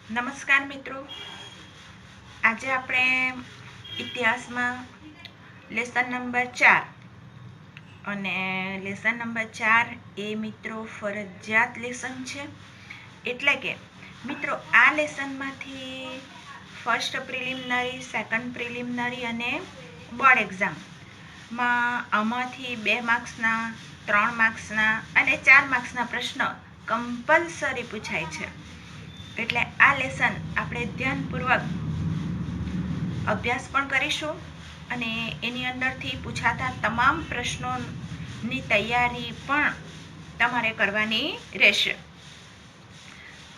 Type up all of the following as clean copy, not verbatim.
નમસ્કાર મિત્રો, આજે આપણે ઇતિહાસમાં લેસન નંબર 4 અને લેસન નંબર 4 એ મિત્રો ફરજિયાત લેસન છે. એટલે કે મિત્રો આ લેસનમાંથી ફર્સ્ટ પ્રિલિમિનરી, સેકન્ડ પ્રિલિમિનરી અને બોર્ડ એક્ઝામમાં આમાંથી 2 માર્ક્સના, 3 માર્ક્સના અને 4 માર્ક્સના પ્રશ્ન કમ્પલસરી પૂછાય છે. એટલે આ લેસન આપણે ધ્યાનપૂર્વક અભ્યાસ પણ કરીશું અને એની અંદરથી પૂછાતા તમામ પ્રશ્નોની તૈયારી પણ તમારે કરવાની રહેશે.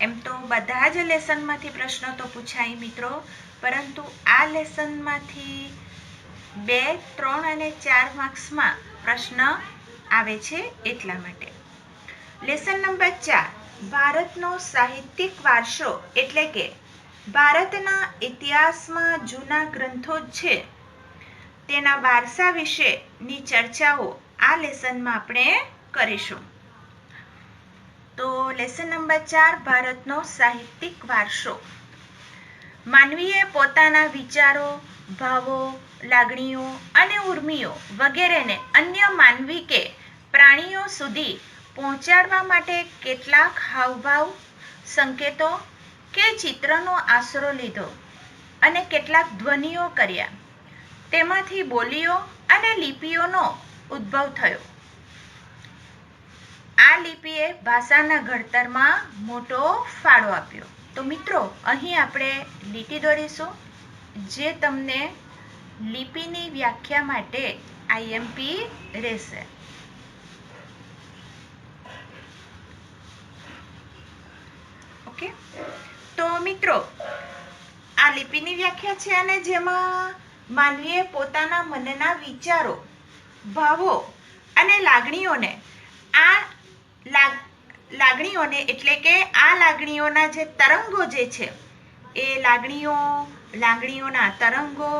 એમ તો બધા જ લેસનમાંથી પ્રશ્નો તો પૂછાય મિત્રો, પરંતુ આ લેસનમાંથી 2, 3 અને 4 માર્ક્સમાં પ્રશ્ન આવે છે. એટલા માટે લેસન નંબર 4, ભારતનો સાહિત્યિક વારસો એટલે કે ભારતના ઇતિહાસમાં જૂના ગ્રંથો છે તેના વારસા વિશેની ચર્ચાઓ આ લેસનમાં આપણે કરીશું. તો લેસન નંબર 4, ભારતનો સાહિત્યિક વારસો. માનવીએ પોતાના વિચારો, ભાવો, લાગણીઓ અને ઉર્મિઓ વગેરેને અન્ય માનવી કે પ્રાણીઓ સુધી પહોંચાડવા માટે કેટલાક હાવભાવ, સંકેતો કે ચિત્રનો આશરો લીધો અને કેટલાક ધ્વનિઓ કર્યા. તેમાંથી બોલીઓ અને લિપિઓનો ઉદ્ભવ થયો. આ લિપિએ ભાષાના ઘડતરમાં મોટો ફાળો આપ્યો. તો મિત્રો, અહીં આપણે લીટી દોરીશું જે તમને લિપિની વ્યાખ્યા માટે આઈએમપી રહેશે. તો મિત્રો, આ લિપિની વ્યાખ્યા છે અને જેમાં માનવીએ પોતાના મનના વિચારો, ભાવો અને લાગણીઓને એટલે કે આ લાગણીઓના જે તરંગો જે છે એ લાગણીઓના તરંગો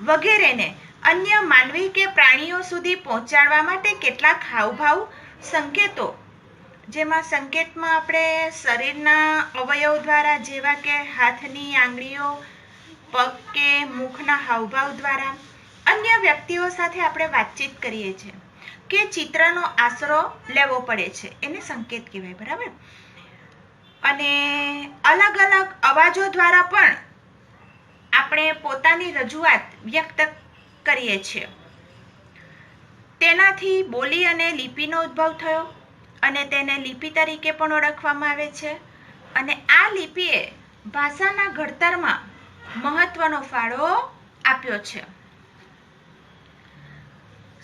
વગેરેને અન્ય માનવી કે પ્રાણીઓ સુધી પહોંચાડવા માટે કેટલાક હાવભાવ, સંકેતો, જેમાં સંકેતમાં આપણે શરીરના અવયવ દ્વારા જેવા કે હાથની આંગળીઓ, પગ કે મુખના હાવભાવ દ્વારા અન્ય વ્યક્તિઓ સાથે આપણે વાતચીત કરીએ છીએ કે ચિત્રનો આશરો લેવો પડે છે, એને સંકેત કહેવાય. બરાબર? અને અલગ અલગ અવાજો દ્વારા પણ આપણે પોતાની રજૂઆત વ્યક્ત કરીએ છીએ. તેનાથી બોલી અને લિપિનો ઉદ્ભવ થયો અને તેને લિપિ તરીકે પણ ઓળખવામાં આવે છે. અને આ લિપિએ ભાષાના ઘડતરમાં મહત્વનો ફાળો આપ્યો છે.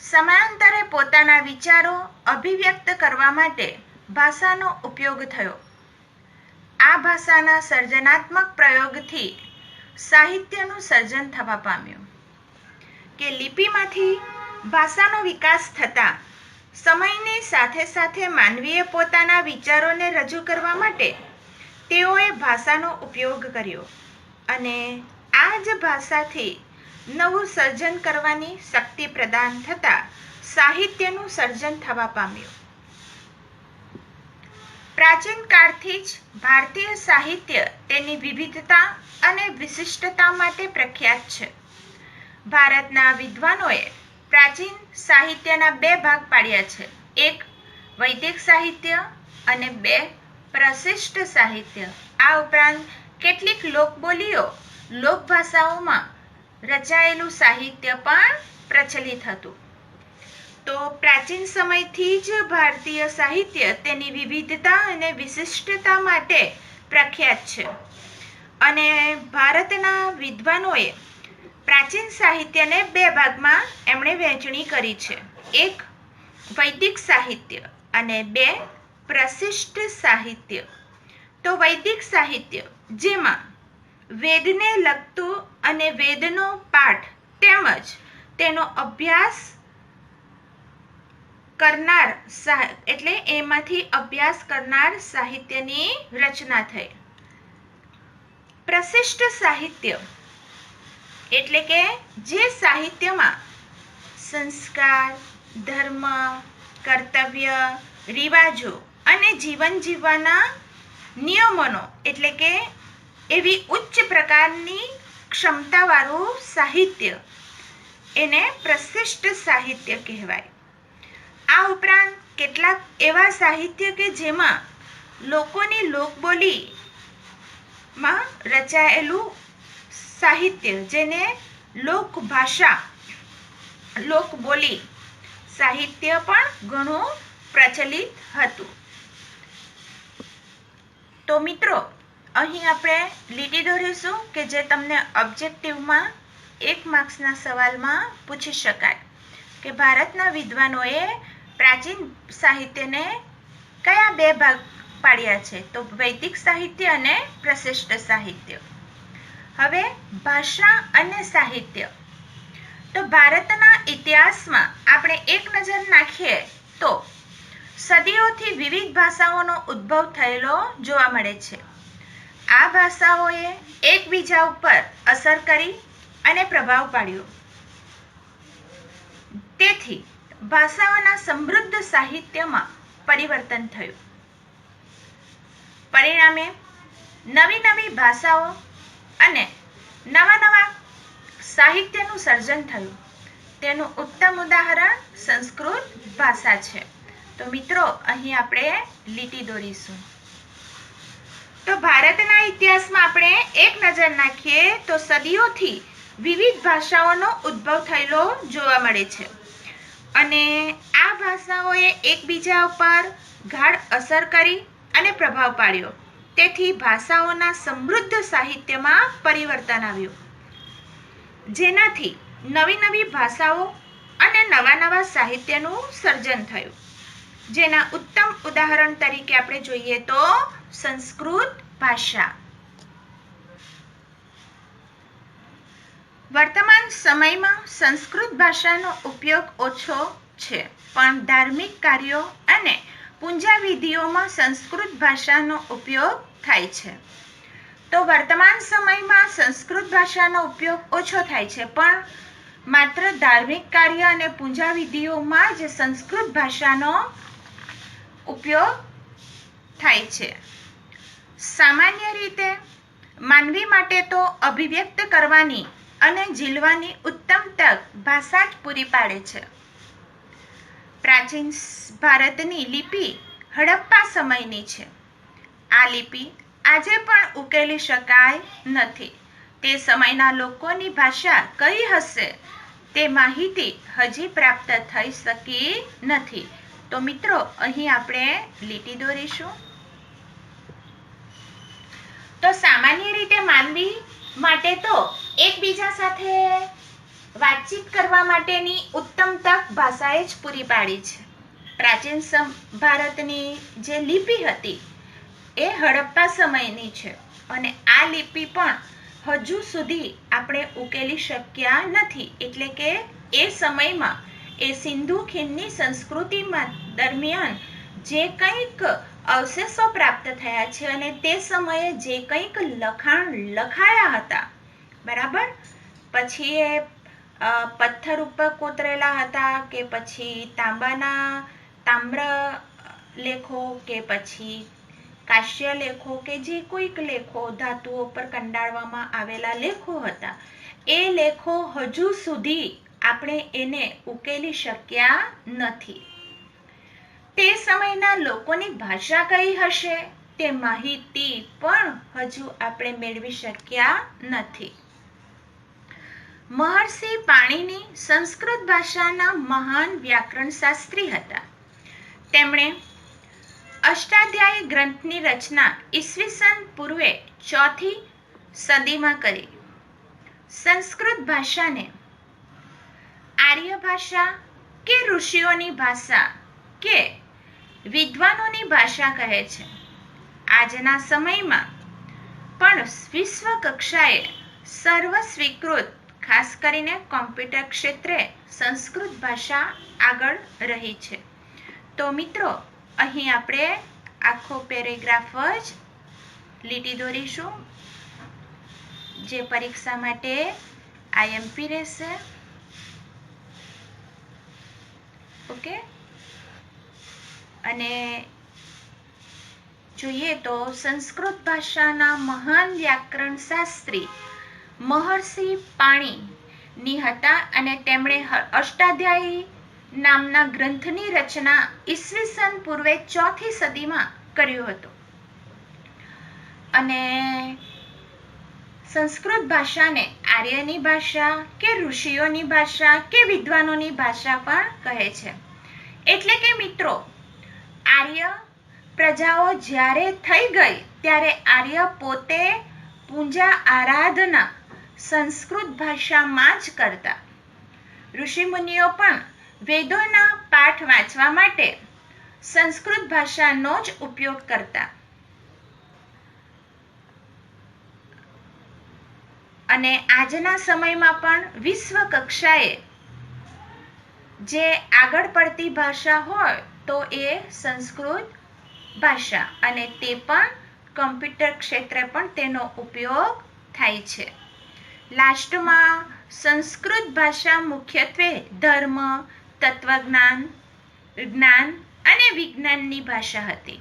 સમયાંતરે પોતાના વિચારો અભિવ્યક્ત કરવા માટે ભાષાનો ઉપયોગ થયો. આ ભાષાના સર્જનાત્મક પ્રયોગથી સાહિત્યનું સર્જન થવા પામ્યું. કે લિપિમાંથી ભાષાનો વિકાસ થતાં સમયની સાથે સાથે માનવીએ પોતાના વિચારોને રજૂ કરવા માટે તેઓએ ભાષાનો ઉપયોગ કર્યો અને આ જ ભાષાથી નવું સર્જન કરવાની શક્તિ પ્રદાન થતાં સાહિત્યનું સર્જન થવા પામ્યું. પ્રાચીન કાળથી જ ભારતીય સાહિત્ય તેની વિવિધતા અને વિશિષ્ટતા માટે પ્રખ્યાત છે. ભારતના વિદ્વાનોએ પ્રાચીન સાહિત્યના 2 ભાગ પાડ્યા છે. 1 વૈદિક સાહિત્ય અને 2 પ્રશિષ્ટ સાહિત્ય. આ ઉપરાંત કેટલીક લોકબોલીઓ, લોકભાષાઓમાં રચાયેલું સાહિત્ય પણ પ્રચલિત હતું. તો પ્રાચીન સમયથી જ ભારતીય સાહિત્ય તેની વિવિધતા અને વિશિષ્ટતા માટે પ્રખ્યાત છે. અને ભારતના વિદ્વાનોએ પ્રાચીન સાહિત્યને 2 ભાગમાં એમણે વહેંચણી કરી છે. 1 વૈદિક સાહિત્ય અને 2 પ્રશિષ્ટ સાહિત્ય. તો વૈદિક સાહિત્ય, જેમાં વેદને લગતું અને વેદનો પાઠ તેમજ તેનો અભ્યાસ કરનાર એટલે એમાંથી અભ્યાસ કરનાર સાહિત્યની રચના થઈ. પ્રશિષ્ટ સાહિત્ય એટલે કે જે સાહિત્યમાં સંસ્કાર, ધર્મ, કર્તવ્ય, રિવાજો અને જીવન જીવવાના નિયમોનો એટલે કે એવી ઉચ્ચ પ્રકારની ક્ષમતાવાળું સાહિત્ય એને પ્રશિષ્ટ સાહિત્ય કહેવાય. આ ઉપરાંત કેટલાક એવા સાહિત્ય કે જેમાં લોકોની લોકબોલીમાં રચાયેલું સાહિત્ય, જેને લોકભાષા, લોકબોલી સાહિત્ય પણ ઘણું પ્રચલિત હતું. તો મિત્રો, અહીં આપણે લીટી દોરીશું કે જે તમને ઓબ્જેક્ટિવમાં 1 માર્ક્સના સવાલમાં પૂછી શકાય કે ભારતના વિદ્વાનોએ પ્રાચીન સાહિત્યને કયા 2 ભાગ પાડ્યા છે? તો વૈદિક સાહિત્ય અને પ્રશિષ્ટ સાહિત્ય. હવે ભાષા અને સાહિત્ય. તો ભારતના ઇતિહાસમાં આપણે એક નજર નાખીએ તો સદીઓથી વિવિધ ભાષાઓનો ઉદ્ભવ થયેલો જોવા મળે છે. આ ભાષાઓએ એકબીજા ઉપર અસર કરી અને પ્રભાવ પાડ્યો. તેથી ભાષાઓના સમૃદ્ધ સાહિત્યમાં પરિવર્તન થયું. પરિણામે નવી નવી ભાષાઓ અને નવા નવા સાહિત્યનું સર્જન થયું. તેનું ઉત્તમ ઉદાહરણ સંસ્કૃત ભાષા છે. તો મિત્રો, અહીં આપણે લીટી દોરીશું. તો ભારતના ઇતિહાસમાં આપણે એક નજર નાખીએ તો સદીઓથી વિવિધ ભાષાઓનો ઉદ્ભવ થયેલો જોવા મળે છે અને આ ભાષાઓએ એકબીજા ઉપર ગાઢ અસર કરી અને પ્રભાવ પાડ્યો. તેથી ભાષાઓના સમૃદ્ધ સાહિત્યમાં પરિવર્તન આવ્યું, જેનાથી નવી નવી ભાષાઓ અને નવા નવા સાહિત્યનું સર્જન થયું. જેના ઉત્તમ ઉદાહરણ તરીકે આપણે જોઈએ તો સંસ્કૃત ભાષા. વર્તમાન સમયમાં સંસ્કૃત ભાષાનો ઉપયોગ ઓછો છે, પણ ધાર્મિક કાર્યો અને પૂજાવિધિઓમાં સંસ્કૃત ભાષાનો ઉપયોગ થાય છે. તો વર્તમાન સમયમાં સંસ્કૃત ભાષાનો ઉપયોગ ઓછો થાય છે, પણ માત્ર ધાર્મિક કાર્ય અને પૂજાવિધિઓમાં જ સંસ્કૃત ભાષાનો ઉપયોગ થાય છે. સામાન્ય રીતે માનવી માટે તો અભિવ્યક્ત કરવાની અને ઝીલવાની ઉત્તમ તક ભાષા જ પૂરી પાડે છે. પ્રાચીન ભારતની લિપિ હડપ્પા સમયની છે. આ લિપિ આજે પણ ઉકેલી શકાય નથી. તે સમયના લોકોની ભાષા કઈ હશે તે માહિતી હજી પ્રાપ્ત થઈ શકી નથી. તો મિત્રો, અહીં આપણે લીટી દોરીશું. તો સામાન્ય રીતે માનવી માટે તો એકબીજા સાથે વાતચીત કરવા માટેની ઉત્તમ તક ભાષાએ જ પૂરી પાડી છે. પ્રાચીન ભારતની જે લિપિ હતી એ હડપ્પા સમયની છે અને આ લિપિ પણ હજુ સુધી આપણે ઉકેલી શક્યા નથી. એટલે કે એ સમયમાં એ સિંધુ ખીણની સંસ્કૃતિમાં દરમિયાન જે કંઈક અવશેષો પ્રાપ્ત થયા છે અને તે સમયે જે કંઈક લખાણ લખાયા હતા, બરાબર, પછી એ પથ્થર ઉપર કોતરેલા હતા કે પછી તામ્ર લેખો કે પછી કાશ્ય લેખો કે જે કોઈક લેખો ધાતુઓ પર કંડારવામાં આવેલા લેખો હતા, એ લેખો હજુ સુધી આપણે એને ઉકેલી શક્યા નથી. તે સમયના લોકોની ભાષા કઈ હશે તે માહિતી પણ હજુ આપણે મેળવી શક્યા નથી. મહર્ષિ પાણિની સંસ્કૃત ભાષાના મહાન વ્યાકરણ શાસ્ત્રી હતા. તેમણે અષ્ટાધ્યાયી ગ્રંથની રચના ઈસવીસન પૂર્વે 4th સદીમાં કરી. સંસ્કૃત ભાષાને આર્ય ભાષા કે ઋષિઓની ભાષા કે વિદ્વાનોની ભાષા કહે છે. આજના સમયમાં પણ વિશ્વ કક્ષાએ સર્વ સ્વીકૃત, ખાસ કરીને કોમ્પ્યુટર ક્ષેત્રે સંસ્કૃત ભાષા આગળ રહી છે. તો મિત્રો, અહીં આપણે આખો પેરેગ્રાફ જ લીટી દોરીશું, જે પરીક્ષા માટે આઈએમપી રહેશે. ઓકે, અને જોઈએ તો સંસ્કૃત ભાષાના મહાન વ્યાકરણ શાસ્ત્રી મહર્ષિ પાણીની હતા અને તેમણે અષ્ટાધ્યાયી નામના ગ્રંથની રચના ઈસવીસન પૂર્વે 4થી સદીમાં કર્યું હતું. અને સંસ્કૃત ભાષાને આર્યની ભાષા કે ઋષિઓની ભાષા કે વિદ્વાનોની ભાષા પણ કહે છે. એટલે કે મિત્રો, આર્ય પ્રજાઓ જ્યારે થઈ ગઈ ત્યારે આર્ય પોતે પૂજા આરાધના સંસ્કૃત ભાષામાં જ કરતા. ઋષિમુનિઓ પણ વેદોના પાઠ વાંચવા માટે સંસ્કૃત ભાષાનો જ ઉપયોગ કરતા. અને આજના સમયમાં પણ વિશ્વ કક્ષાએ જે આગળ પડતી ભાષા હોય તો એ સંસ્કૃત ભાષા, અને તે પણ કમ્પ્યુટર ક્ષેત્રે પણ તેનો ઉપયોગ થાય છે. લાસ્ટમાં સંસ્કૃત ભાષા મુખ્યત્વે ધર્મ, તત્વજ્ઞાન, જ્ઞાન અને વિજ્ઞાનની ભાષા હતી.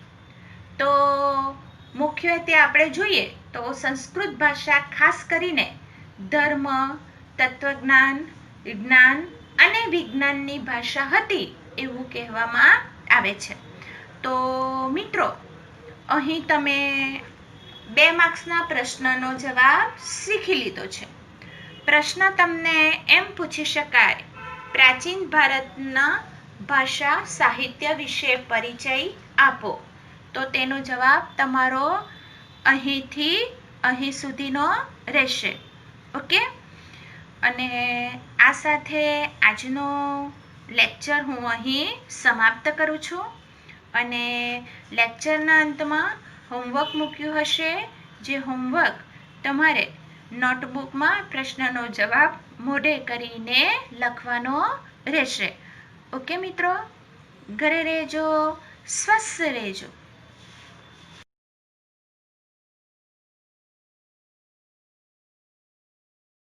તો મુખ્યત્વે આપણે જોઈએ તો સંસ્કૃત ભાષા ખાસ કરીને ધર્મ, તત્વજ્ઞાન, જ્ઞાન અને વિજ્ઞાનની ભાષા હતી એવું કહેવામાં આવે છે. તો મિત્રો, અહીં તમે 2 માર્ક્સના પ્રશ્નનો જવાબ શીખી લીધો છે. પ્રશ્ન તમને એમ પૂછી શકાય, પ્રાચીન ભારતના ભાષા સાહિત્ય વિશે પરિચય આપો. તો તેનો જવાબ તમારો અહીંથી અહીં સુધીનો રહેશે. ઓકે. અને આ સાથે આજનો લેક્ચર હું અહીં સમાપ્ત કરું છું. અને લેક્ચરના અંતમાં હોમવર્ક મૂક્યું હશે, જે હોમવર્ક તમારે નોટબુકમાં પ્રશ્નનો જવાબ મોઢે કરીને લખવાનો રહેશે. ઓકે મિત્રો, ઘરે રહેજો, સ્વસ્થ રહેજો.